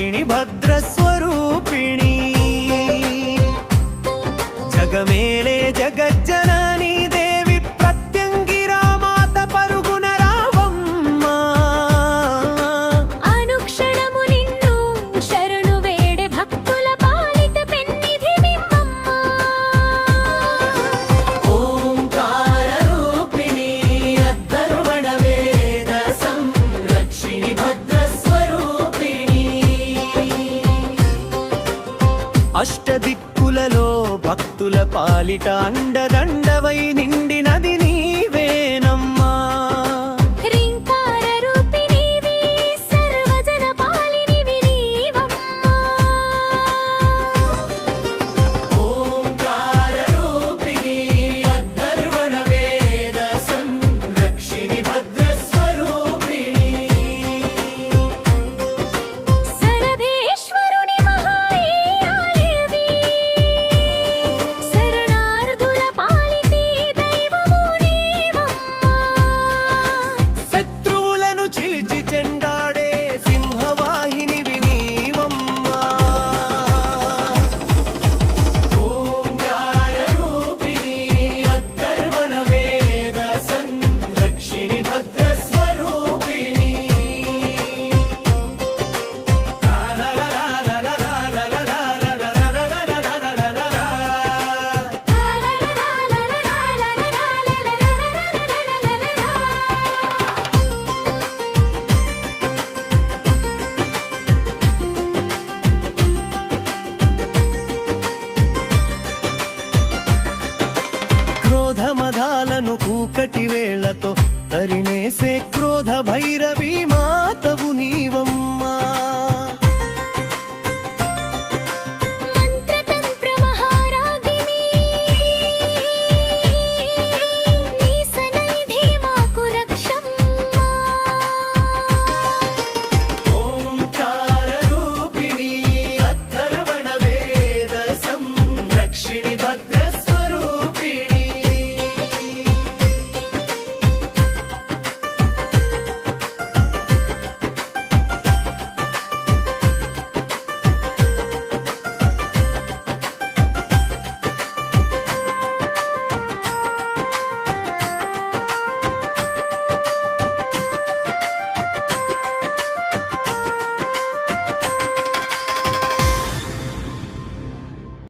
సంరక్షిణి భద్రస్వరూపిణి జగమేలే జగజ్జనని దేవి ప్రత్యంగిరా మాత పరుగున రావమ్మ అనుక్షణము నిన్ను శరణు వేడే భక్తుల పాలిట పెన్నిధి బింబమ్మ ఓంకార రూపిణి అద్ధర్వణ వేద సంరక్షిణి భద్రస్వరూపిణి అష్టదిక్కులలో భక్తుల పాలిట అండదండవై నిండినది నీవేనమ్మా హ్రీంకార రూపిణివి సర్వజన పాలినివి నీవమ్మ ఓంకార రూపిణి అద్ధర్వణ వేద సంరక్షిణి భద్రస్వరూపిణి సరభేశ్వరుని మహాయాలివి శరణార్థుల పాలిటి దైవము నీవమ్మ శత్రువులను చీల్చి చెండాడే సింహవాహినివి నీవమ్మా ఓంకార రూపిణి అద్ధర్వణ వేద సంరక్షిణి భద్రస్వరూపిణి క్రోధమదాలను కూకటి వేళ్లతో తరిమేసే క్రోధ భయ